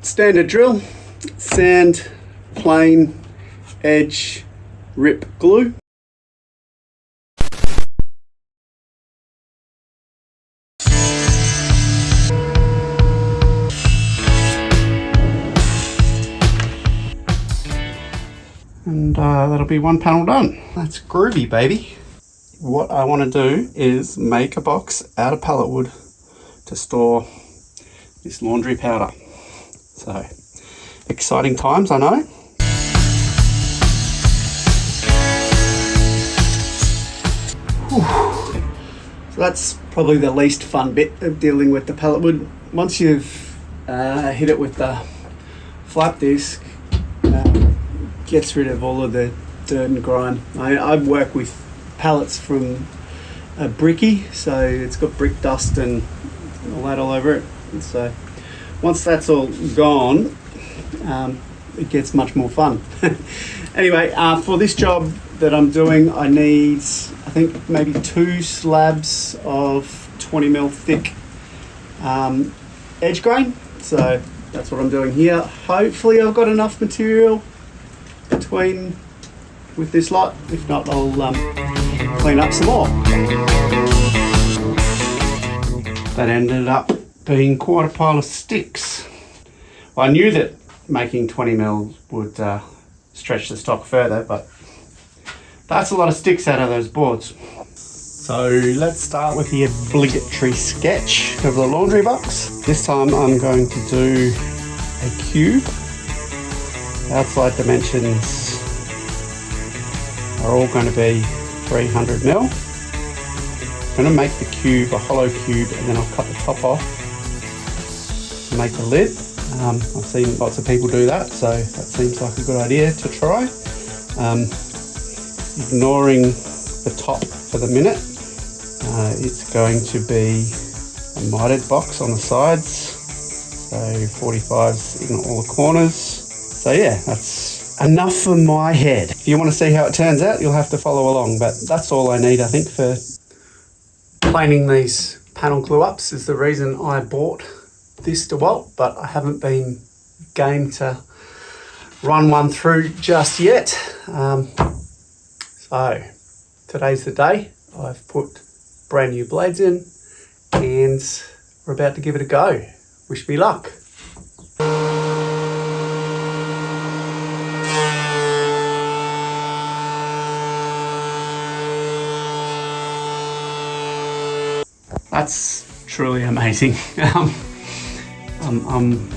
Standard drill, sand, plane, edge, rip, glue. And that'll be one panel done. That's groovy, baby. What I want to do is make a box out of pallet wood to store this laundry powder. So, exciting times, I know. Whew. So that's probably the least fun bit of dealing with the pallet wood. Once you've hit it with the flap disc, gets rid of all of the dirt and grime. I work with pallets from a bricky, so it's got brick dust and all that all over it. And so once that's all gone, it gets much more fun. Anyway, for this job that I'm doing, I need, I think, maybe 2 slabs of 20mm thick edge grain. So that's what I'm doing here. Hopefully I've got enough material between with this lot. If not, I'll clean up some more. That ended up being quite a pile of sticks. Well, I knew that making 20mm would stretch the stock further, but that's a lot of sticks out of those boards. So let's start with the obligatory sketch of the laundry box. This time I'm going to do a cube. Outside dimensions are all going to be 300mm. I'm going to make the cube a hollow cube, and then I'll cut the top off to make the lid. I've seen lots of people do that, so that seems like a good idea to try. Ignoring the top for the minute, it's going to be a mitered box on the sides, so 45s in all the corners. So yeah, that's enough for my head. If you want to see how it turns out, you'll have to follow along, but that's all I need, I think, for planing these panel glue ups. Is the reason I bought this DeWalt, but I haven't been game to run one through just yet. So today's the day. I've put brand new blades in and we're about to give it a go. Wish me luck. That's truly amazing. I'm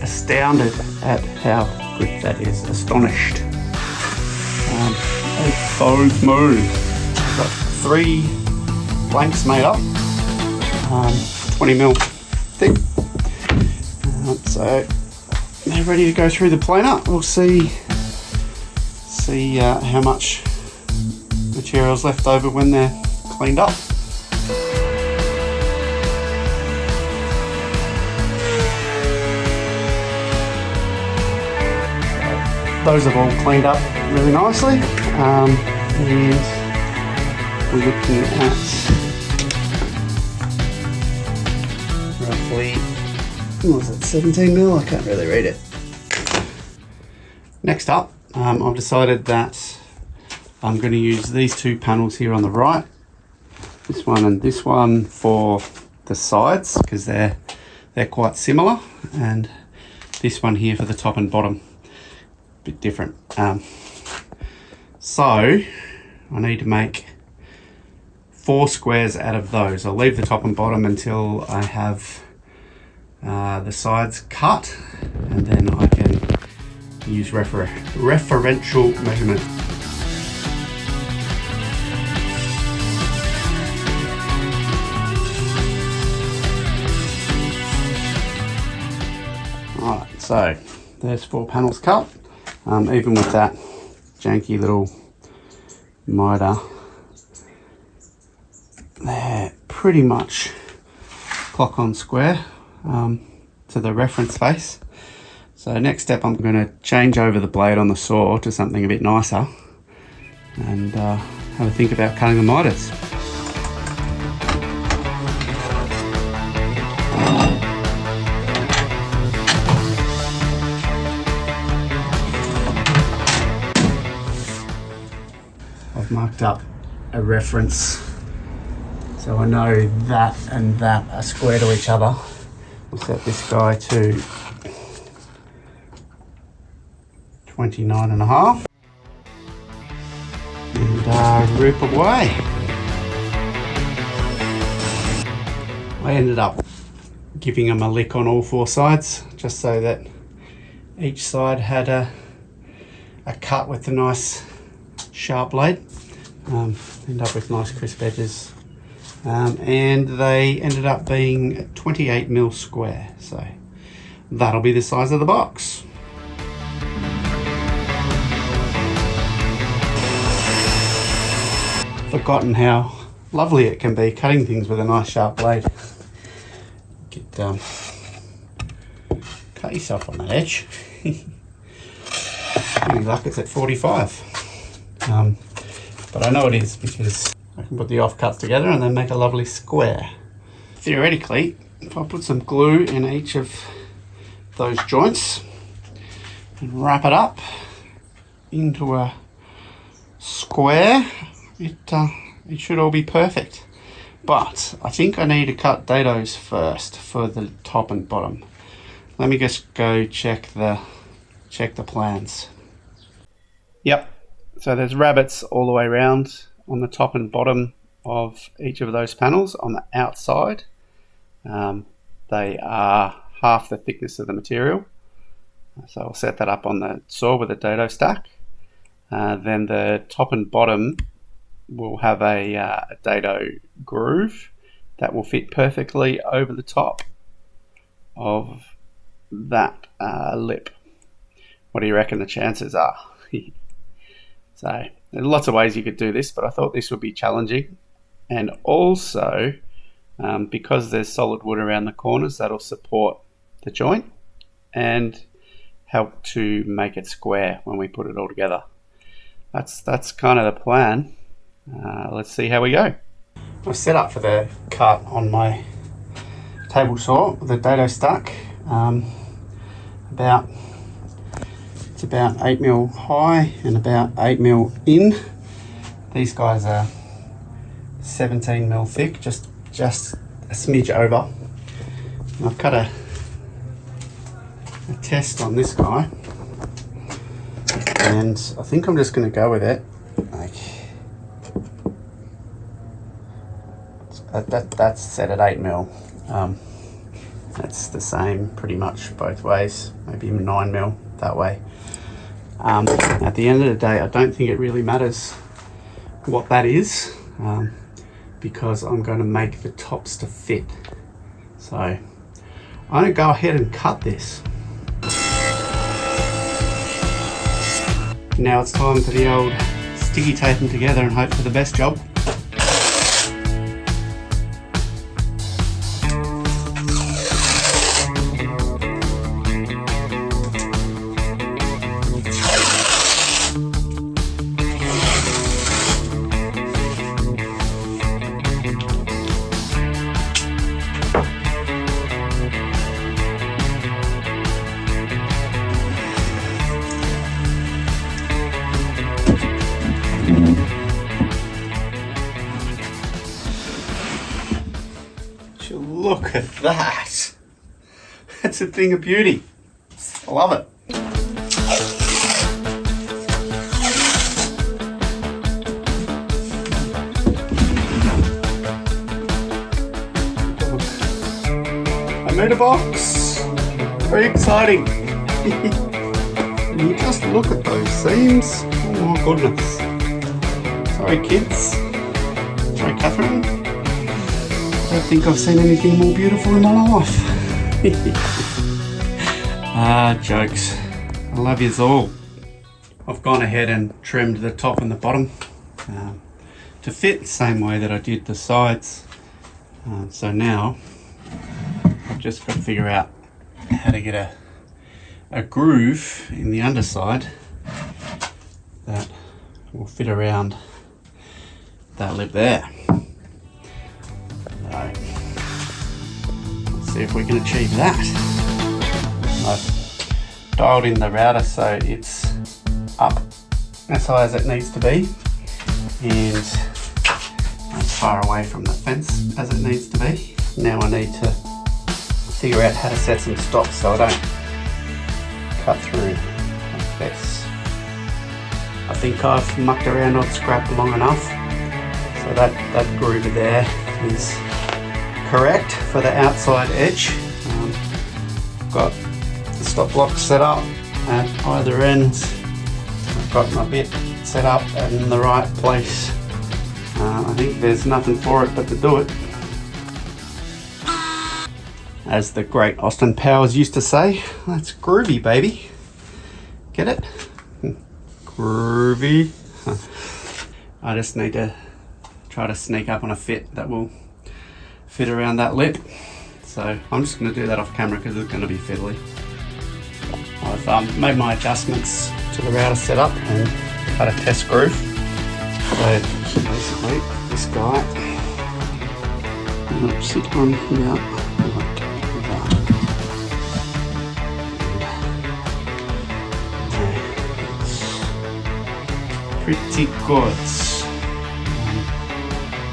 astounded at how good that is. Astonished. It's so smooth. I've got 3 blanks made up, 20mm thick. So they're ready to go through the planer. We'll see how much material's left over when they're cleaned up. Those have all cleaned up really nicely, and we're looking at roughly, what was it, 17mm? I can't really read it. Next up, I've decided that I'm going to use these 2 panels here on the right, this one and this one, for the sides, because they're quite similar, and this one here for the top and bottom. Bit different. So I need to make 4 squares out of those. I'll leave the top and bottom until I have the sides cut, and then I can use referential measurement. Alright, so there's 4 panels cut. Even with that janky little mitre, they're pretty much clock on square to the reference face. So next step, I'm going to change over the blade on the saw to something a bit nicer and have a think about cutting the mitres. I've marked up a reference so I know that and that are square to each other. We'll set this guy to 29.5 and rip away. I ended up giving them a lick on all 4 sides just so that each side had a cut with a nice sharp blade. End up with nice crisp edges. And they ended up being 28mm square, so that'll be the size of the box. Forgotten how lovely it can be cutting things with a nice sharp blade. Cut yourself on that edge. Any luck it's at 45. But I know it is because I can put the offcuts together and then make a lovely square. Theoretically, if I put some glue in each of those joints and wrap it up into a square, it should all be perfect. But I think I need to cut dados first for the top and bottom. Let me just go check the plans. Yep, so there's rabbets all the way around on the top and bottom of each of those panels on the outside. They are half the thickness of the material. So I'll set that up on the saw with a dado stack. Then the top and bottom will have a dado groove that will fit perfectly over the top of that lip. What do you reckon the chances are? So there's lots of ways you could do this, but I thought this would be challenging. And also, because there's solid wood around the corners, that'll support the joint and help to make it square when we put it all together. That's kind of the plan. Let's see how we go. I've set up for the cut on my table saw with a dado stack. It's about 8mm high and about 8mm in. These guys are 17mm thick, just a smidge over. And I've cut a test on this guy, and I think I'm just going to go with it. That's set at 8mm. That's the same pretty much both ways, maybe 9mm that way. At the end of the day, I don't think it really matters what that is, because I'm going to make the tops to fit. So I'm going to go ahead and cut this. Now it's time for the old sticky tape them together and hope for the best job. Look at that. That's a thing of beauty. I love it. I made a box. Very exciting. And you just look at those seams. Oh my goodness. Sorry kids. Sorry Catherine. I don't think I've seen anything more beautiful in my life. Jokes. I love yous all. I've gone ahead and trimmed the top and the bottom to fit the same way that I did the sides. So now I've just got to figure out how to get a groove in the underside that will fit around that lip there. Let's see if we can achieve that. I've dialed in the router so it's up as high as it needs to be. and as far away from the fence as it needs to be. Now I need to figure out how to set some stops so I don't cut through like this. I think I've mucked around on scrap long enough, so that groove there is correct for the outside edge. Got the stop block set up at either ends. I've got my bit set up and in the right place. I think there's nothing for it but to do it. As the great Austin Powers used to say, that's groovy, baby. Get it? Groovy. I just need to try to sneak up on a fit that will fit around that lip. So I'm just going to do that off camera because it's going to be fiddly. I've made my adjustments to the router setup and cut a test groove. So basically this guy, I'm going to sit on here like that. Pretty good.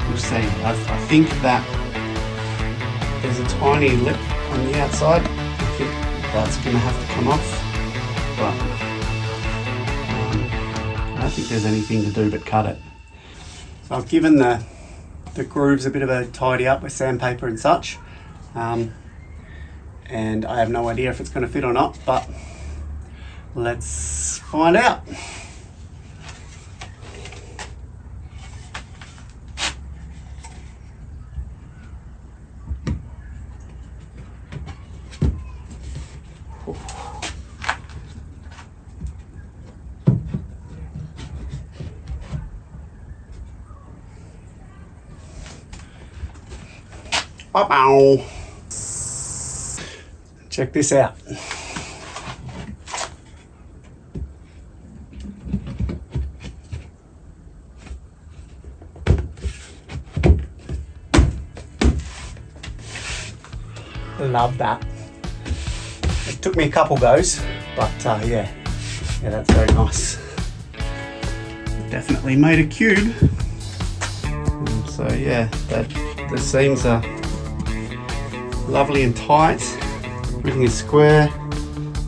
We'll see. I think that there's a tiny lip on the outside. I think that's going to have to come off, but I don't think there's anything to do but cut it. So I've given the grooves a bit of a tidy up with sandpaper and such, and I have no idea if it's going to fit or not, but let's find out. Bow. Check this out. Love that. It took me a couple goes, but yeah, that's very nice. Definitely made a cube. So yeah, the seams are lovely and tight. Everything is square.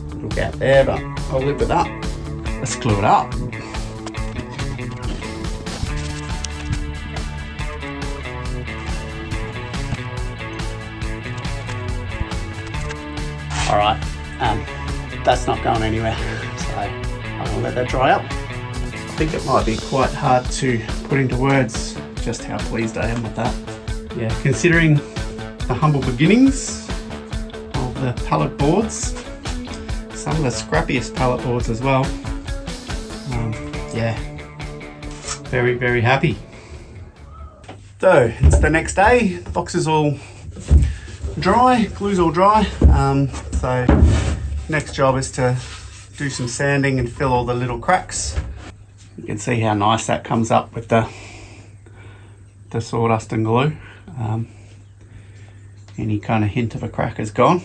Little gap there, but I'll live with that. Let's glue it up. All right, that's not going anywhere, so I'll let that dry up. I think it might be quite hard to put into words just how pleased I am with that. Yeah, considering the humble beginnings of the pallet boards, some of the scrappiest pallet boards as well. Yeah, very, very happy. So it's the next day, the box is all dry, glue's all dry. So next job is to do some sanding and fill all the little cracks. You can see how nice that comes up with the sawdust and glue. Any kind of hint of a crack is gone.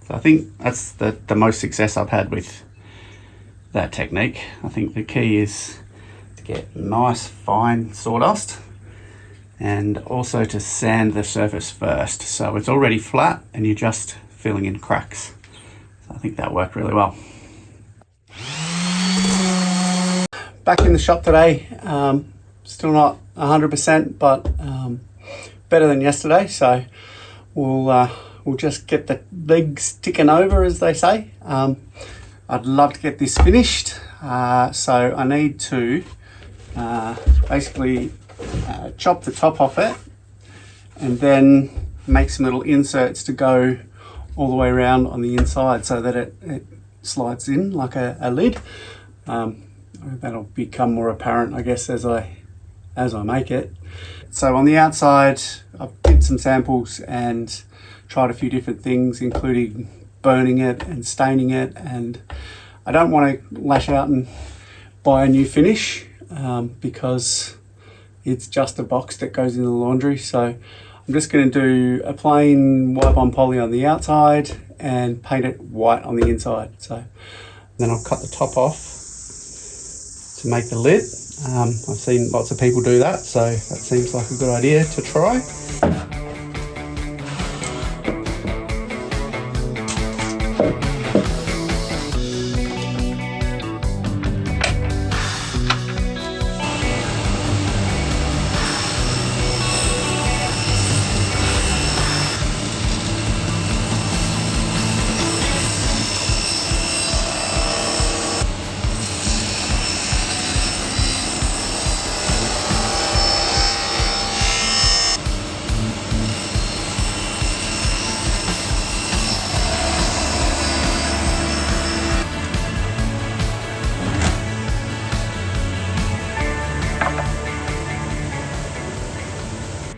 So I think that's the most success I've had with that technique. I think the key is to get nice fine sawdust and also to sand the surface first so it's already flat and you're just filling in cracks. So I think that worked really well. Back in the shop today, still not 100%, but better than yesterday. So we'll just get the legs ticking over, as they say. I'd love to get this finished, so I need to basically chop the top off it and then make some little inserts to go all the way around on the inside so that it slides in like a lid. That'll become more apparent, I guess, as I make it. So on the outside, I've did some samples and tried a few different things, including burning it and staining it, and I don't want to lash out and buy a new finish because it's just a box that goes in the laundry. So I'm just going to do a plain wipe-on poly on the outside and paint it white on the inside. So then I'll cut the top off to make the lid, I've seen lots of people do that, so that seems like a good idea to try.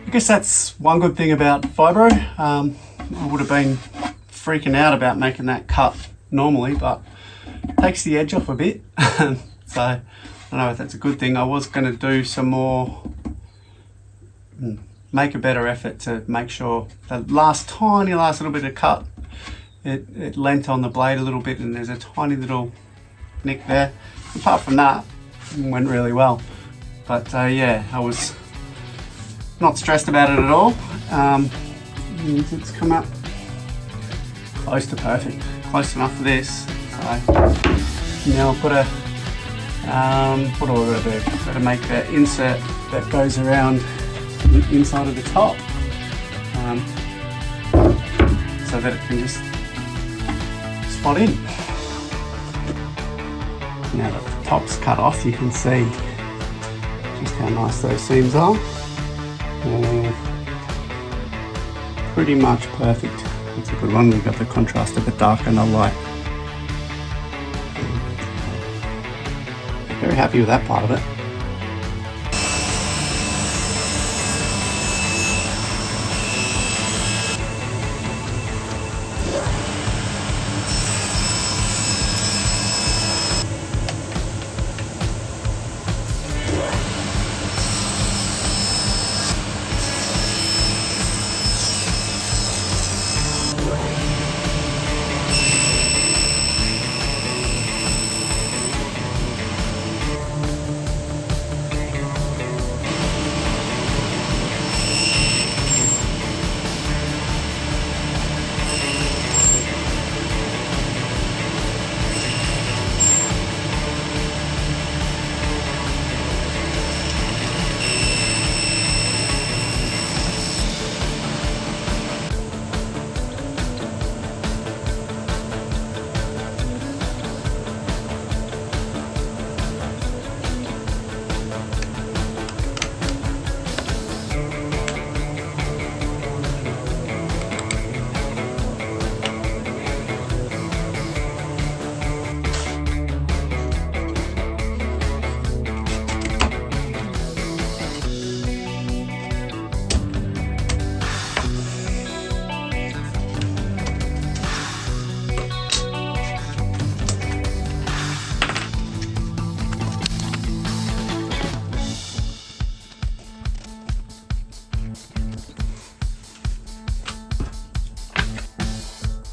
I guess that's one good thing about fibro. I would have been freaking out about making that cut normally, but it takes the edge off a bit. So I don't know if that's a good thing. I was going to do some more, make a better effort to make sure the last little bit of cut, it lent on the blade a little bit, and there's a tiny little nick there. Apart from that, it went really well. But yeah, I was not stressed about it at all. It's come up close to perfect, close enough for this. So now I'll put a, what do I gotta do? Gotta make the insert that goes around the inside of the top, so that it can just spot in. Now that the top's cut off, you can see just how nice those seams are. Pretty much perfect. That's a good one. We've got the contrast a bit darker and the light. Very happy with that part of it.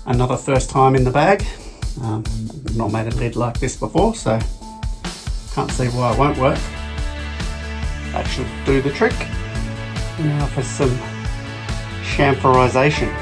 Another first time in the bag. I've not made a lid like this before, so can't see why it won't work. That should do the trick. Now for some chamferization.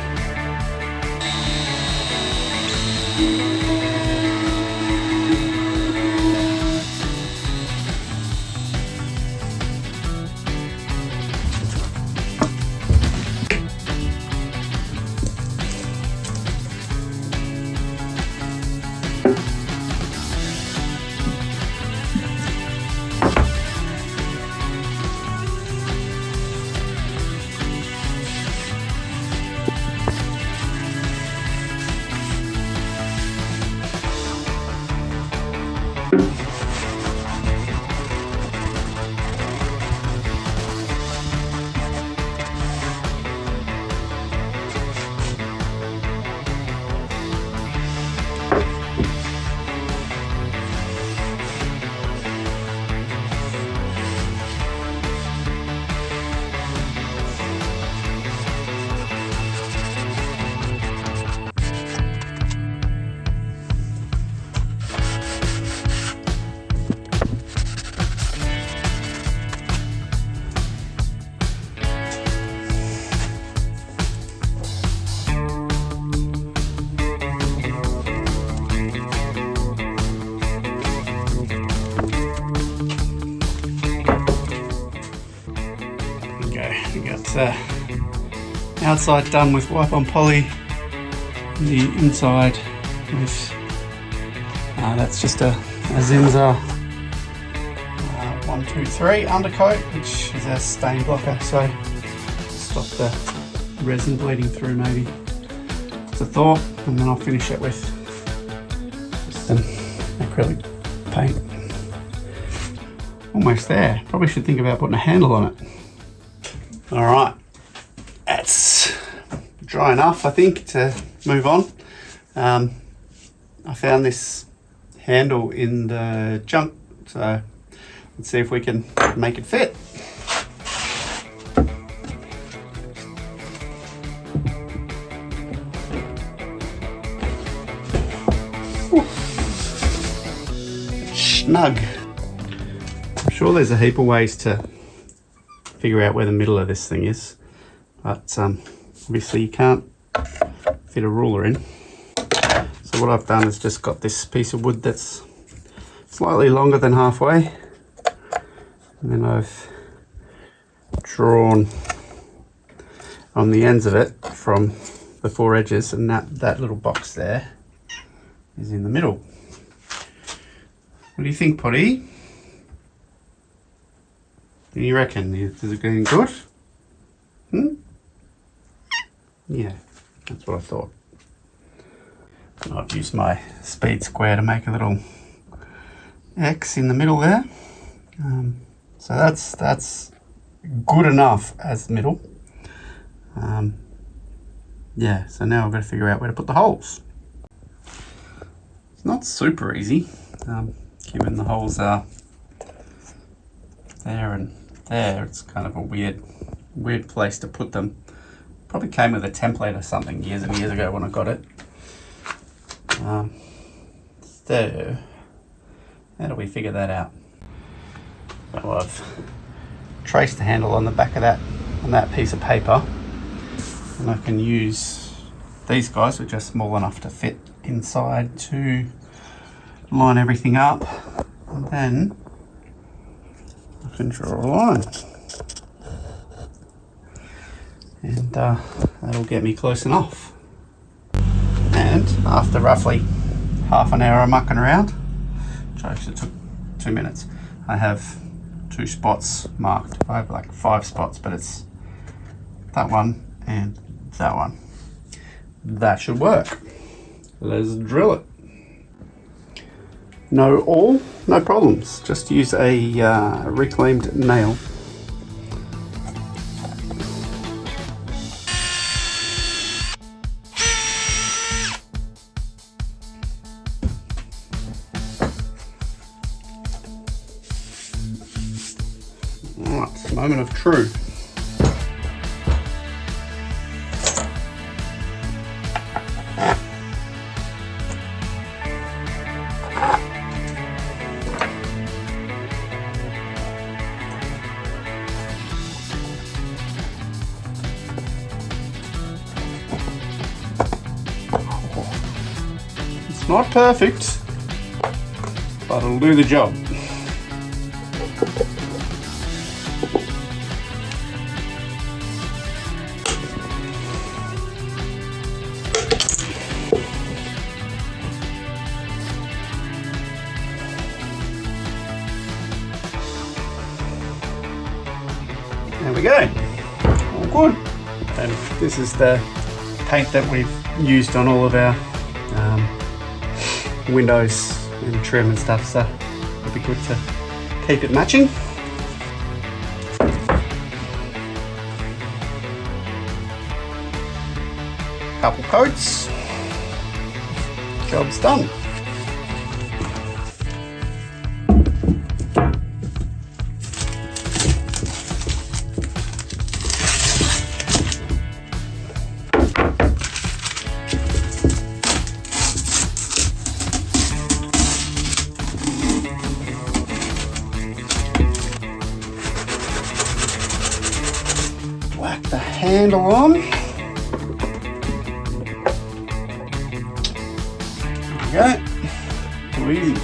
the outside done with wipe on poly, the inside with that's just a Zinza 123 undercoat, which is a stain blocker, so stop the resin bleeding through maybe. It's a thought, and then I'll finish it with some acrylic paint. Almost there. Probably should think about putting a handle on it. All right, that's dry enough, I think, to move on. I found this handle in the junk, so let's see if we can make it fit. Snug. I'm sure there's a heap of ways to figure out where the middle of this thing is, but obviously you can't fit a ruler in. So what I've done is just got this piece of wood that's slightly longer than halfway, and then I've drawn on the ends of it from the four edges, and that little box there is in the middle. What do you think, Potty? What do you reckon? Is it getting good? Yeah, that's what I thought. And I've used my speed square to make a little X in the middle there. So that's good enough as the middle. Yeah, so now I've got to figure out where to put the holes. It's not super easy, given the holes are there and there. It's kind of a weird place to put them. Probably came with a template or something years and years ago when I got it. So how do we figure that out? So I've traced the handle on the back of that piece of paper, and I can use these guys, which are small enough to fit inside, to line everything up, and then I can draw a line, and that'll get me close enough. And after roughly half an hour of mucking around, which actually took 2 minutes, I have 2 spots marked. I have like 5 spots, but it's that one and that one. That should work. Let's drill it. No problems. Just use a reclaimed nail. Alright, moment of truth. It's not perfect, but it'll do the job. There we go, all good. And this is the paint that we've used on all of our windows and trim and stuff, so it'll be good to keep it matching. Couple coats, job's done. Whack the handle on. There we go. Too easy.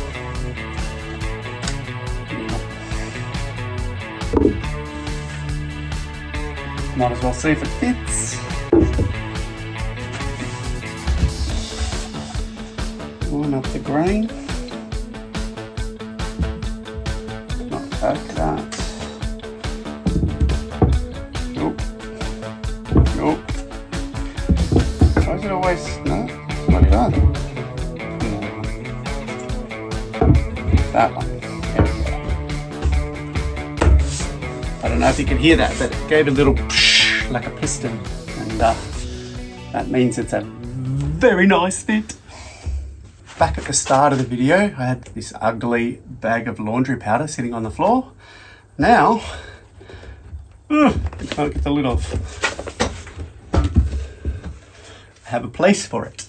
Might as well see if it fits. Line up the grain. Not like that. Nope. Nope. Why is it always... No, not done. That one. There we go. I don't know if you can hear that, but it gave a little psh, like a piston, and that means it's a very nice fit. Back at the start of the video, I had this ugly bag of laundry powder sitting on the floor. Now, I can't get the lid off. I have a place for it.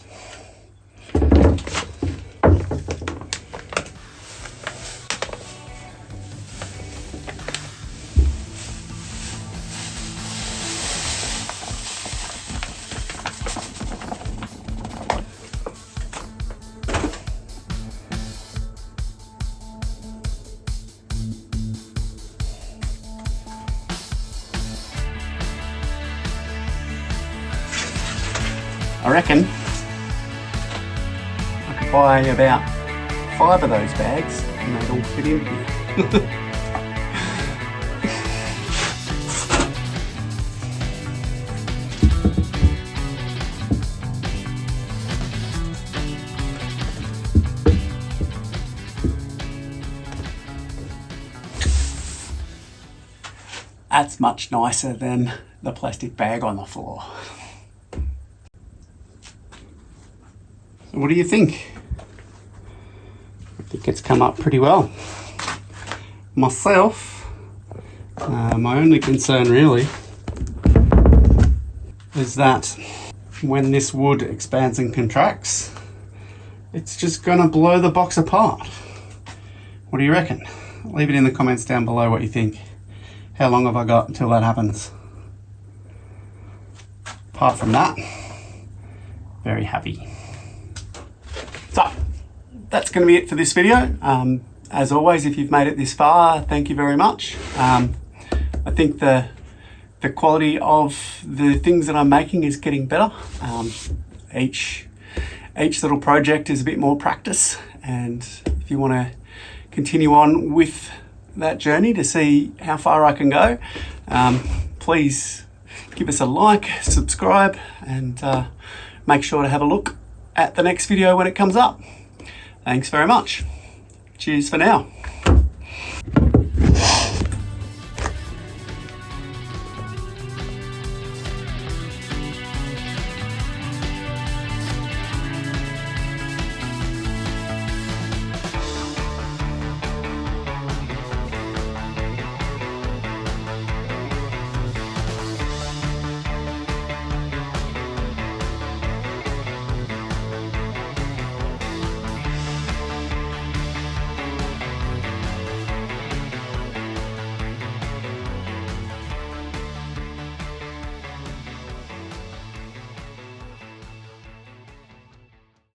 I reckon I could buy about 5 of those bags and they'd all fit in here. That's much nicer than the plastic bag on the floor. What do you think? I think it's come up pretty well. Myself, my only concern really is that when this wood expands and contracts, it's just gonna blow the box apart. What do you reckon? Leave it in the comments down below what you think. How long have I got until that happens? Apart from that, very happy. So, that's going to be it for this video. As always, if you've made it this far, thank you very much. I think the quality of the things that I'm making is getting better. Each little project is a bit more practice, and if you want to continue on with that journey to see how far I can go, please give us a like, subscribe, and make sure to have a look at the next video when it comes up. Thanks very much. Cheers for now.